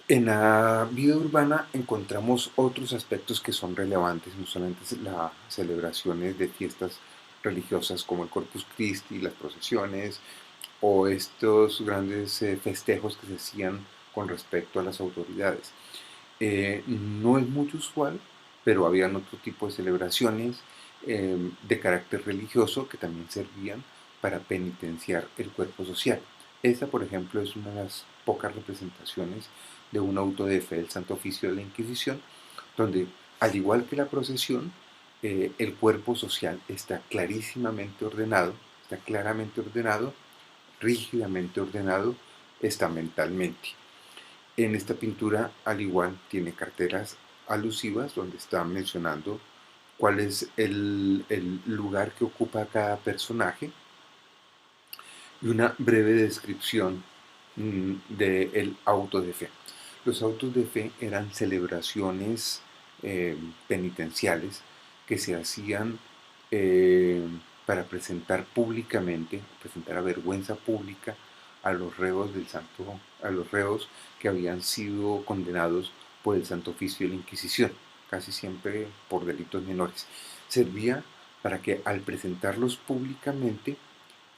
En la vida urbana encontramos otros aspectos que son relevantes, no solamente las celebraciones de fiestas religiosas como el Corpus Christi, las procesiones o estos grandes festejos que se hacían con respecto a las autoridades. No es mucho usual, pero habían otro tipo de celebraciones de carácter religioso que también servían para penitenciar el cuerpo social. Esta, por ejemplo, es una de las pocas representaciones de un auto de fe del Santo Oficio de la Inquisición, donde, al igual que la procesión, el cuerpo social está clarísimamente ordenado, está claramente ordenado, rígidamente ordenado estamentalmente. En esta pintura, al igual, tiene carteras alusivas donde está mencionando cuál es el lugar que ocupa cada personaje y una breve descripción del auto de fe. Los autos de fe eran celebraciones penitenciales que se hacían eh, para presentar públicamente, presentar a vergüenza pública a los reos del santo, a los reos que habían sido condenados por el Santo Oficio de la Inquisición, casi siempre por delitos menores. Servía para que al presentarlos públicamente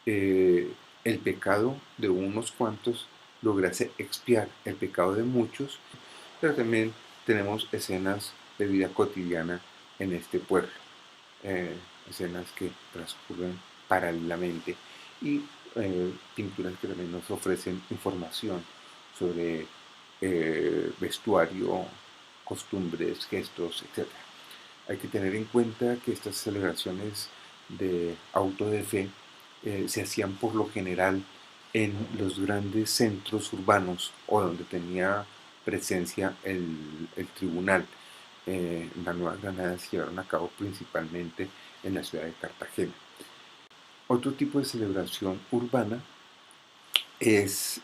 eh, el pecado de unos cuantos lograse expiar el pecado de muchos, pero también tenemos escenas de vida cotidiana en este pueblo, escenas que transcurren paralelamente y pinturas que también nos ofrecen información sobre vestuario, costumbres, gestos, etc. Hay que tener en cuenta que estas celebraciones de auto de fe se hacían por lo general en los grandes centros urbanos o donde tenía presencia el tribunal. En la Nueva Granada se llevaron a cabo principalmente en la ciudad de Cartagena. Otro tipo de celebración urbana es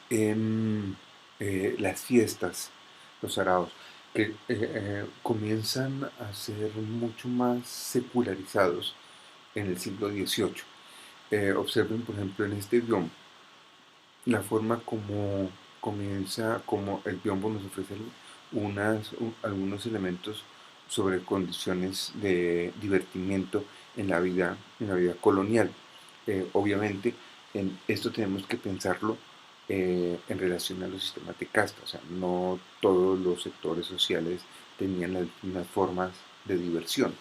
las fiestas, los araos, que comienzan a ser mucho más secularizados en el siglo XVIII. Observen, por ejemplo, en este biombo, la forma como comienza, como el biombo nos ofrece algunos elementos sobre condiciones de divertimiento en la vida colonial. Obviamente, en esto tenemos que pensarlo en relación a los sistemas de casta, o sea, no todos los sectores sociales tenían las mismas formas de diversión.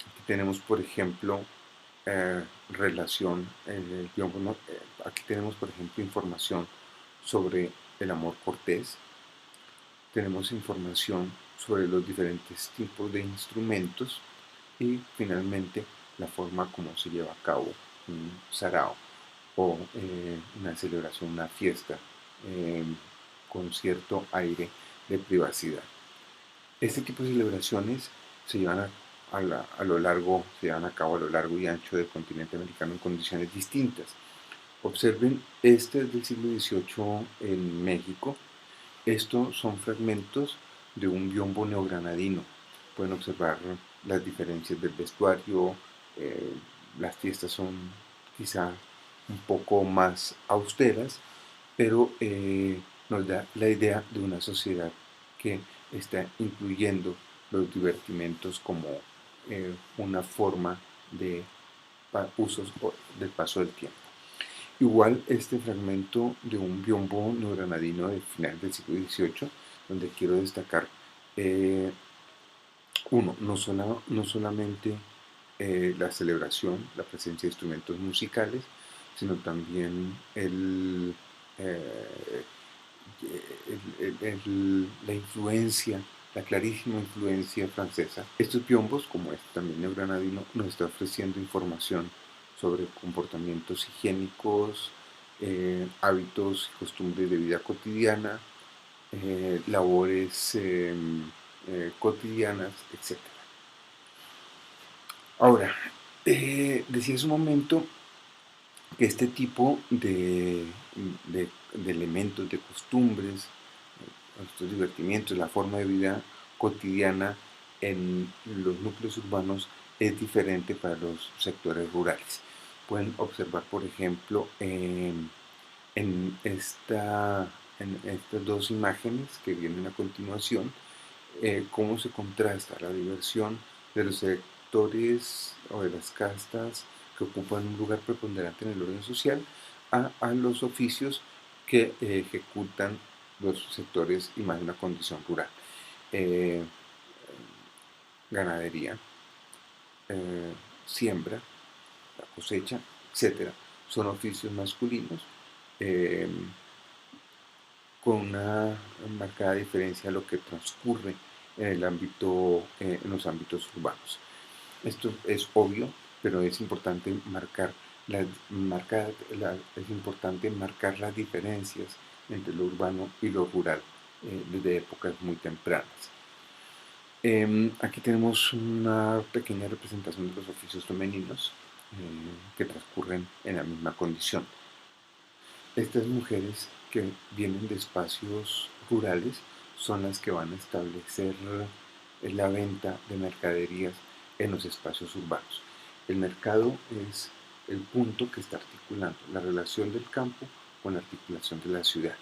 Aquí tenemos, por ejemplo, relación, aquí tenemos, por ejemplo, información sobre el amor cortés, tenemos información sobre los diferentes tipos de instrumentos y finalmente la forma como se lleva a cabo un sarao o una celebración, una fiesta eh, con cierto aire de privacidad. Este tipo de celebraciones se llevan a lo largo, se llevan a cabo a lo largo y ancho del continente americano en condiciones distintas. Observen, este es del siglo XVIII en México. Estos son fragmentos de un biombo neogranadino. Pueden observar las diferencias del vestuario, eh, las fiestas son quizá un poco más austeras, pero nos da la idea de una sociedad que está incluyendo los divertimentos como una forma de usos del paso del tiempo. Igual este fragmento de un biombo neogranadino del final del siglo XVIII, donde quiero destacar, eh, no solamente la celebración, la presencia de instrumentos musicales, sino también eh, la influencia, la clarísima influencia francesa. Estos biombos, como este también neogranadino, nos está ofreciendo información sobre comportamientos higiénicos, hábitos y costumbres de vida cotidiana, labores cotidianas, etc. Ahora, decía hace un momento que este tipo de elementos, de costumbres, estos divertimientos, la forma de vida cotidiana en los núcleos urbanos es diferente para los sectores rurales. Pueden observar, por ejemplo, en esta en estas dos imágenes que vienen a continuación cómo se contrasta la diversión de los sectores o de las castas que ocupan un lugar preponderante en el orden social a los oficios que ejecutan los sectores y más una condición rural. Eh, Ganadería, eh, siembra, la cosecha, etcétera, son oficios masculinos eh, con una marcada diferencia a lo que transcurre en el ámbito, en los ámbitos urbanos. Esto es obvio, pero es importante es importante marcar las diferencias entre lo urbano y lo rural desde épocas muy tempranas. Aquí tenemos una pequeña representación de los oficios femeninos que transcurren en la misma condición. Estas mujeres que vienen de espacios rurales son las que van a establecer la venta de mercaderías en los espacios urbanos. El mercado es el punto que está articulando la relación del campo con la articulación de la ciudad.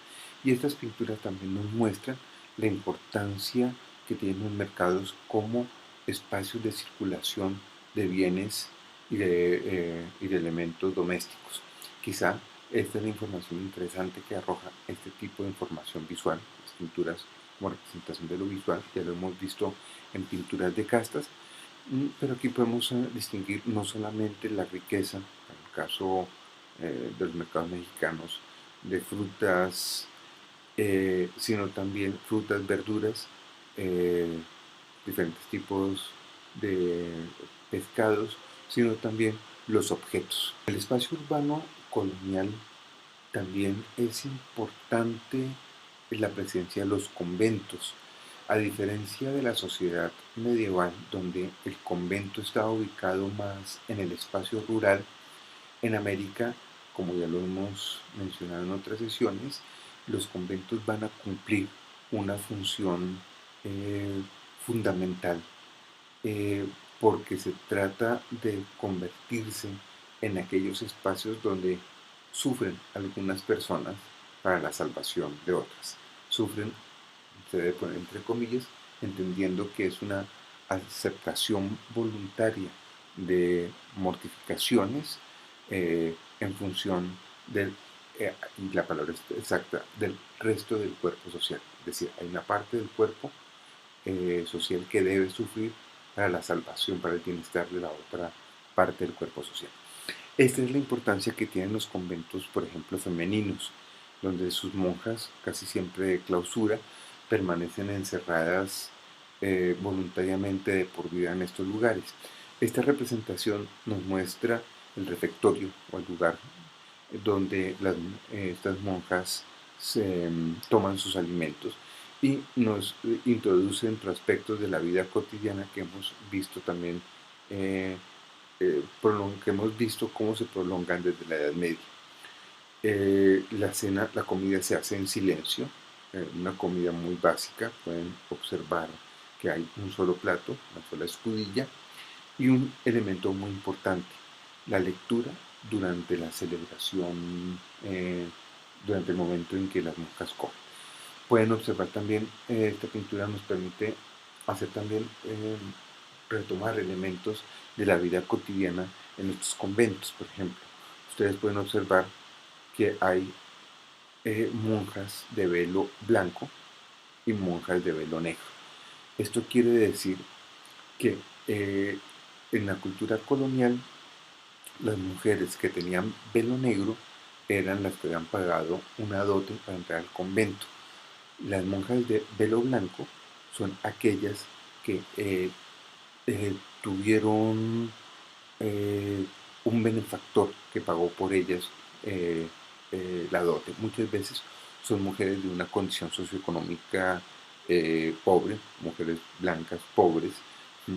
Y estas pinturas también nos muestran la importancia que tienen los mercados como espacios de circulación de bienes y de elementos domésticos. Quizá esta es la información interesante que arroja este tipo de información visual, las pinturas como representación de lo visual, ya lo hemos visto en pinturas de castas, pero aquí podemos distinguir no solamente la riqueza, en el caso de los mercados mexicanos, de frutas, sino también frutas, verduras, eh, diferentes tipos de pescados, sino también los objetos. El espacio urbano colonial también es importante la presencia de los conventos. A diferencia de la sociedad medieval, donde el convento estaba ubicado más en el espacio rural, en América, como ya lo hemos mencionado en otras sesiones, los conventos van a cumplir una función eh, fundamental eh, porque se trata de convertirse en aquellos espacios donde sufren algunas personas para la salvación de otras. Sufren, se debe poner entre comillas, entendiendo que es una aceptación voluntaria de mortificaciones en función del, y la palabra exacta, del resto del cuerpo social. Es decir, hay una parte del cuerpo social que debe sufrir para la salvación, para el bienestar de la otra parte del cuerpo social. Esta es la importancia que tienen los conventos, por ejemplo, femeninos, donde sus monjas, casi siempre de clausura, permanecen encerradas voluntariamente de por vida en estos lugares. Esta representación nos muestra el refectorio o el lugar donde estas monjas toman sus alimentos y nos introduce entre aspectos de la vida cotidiana que hemos visto también, que hemos visto cómo se prolongan desde la Edad Media. La comida se hace en silencio, una comida muy básica, pueden observar que hay un solo plato, una sola escudilla y un elemento muy importante, la lectura durante la celebración, durante el momento en que las monjas comen. Pueden observar también, esta pintura nos permite hacer también, retomar elementos de la vida cotidiana en nuestros conventos, por ejemplo. Ustedes pueden observar que hay monjas de velo blanco y monjas de velo negro. Esto quiere decir que en la cultura colonial las mujeres que tenían velo negro eran las que habían pagado una dote para entrar al convento. Las monjas de velo blanco son aquellas que tuvieron un benefactor que pagó por ellas la dote. Muchas veces son mujeres de una condición socioeconómica pobre, mujeres blancas pobres,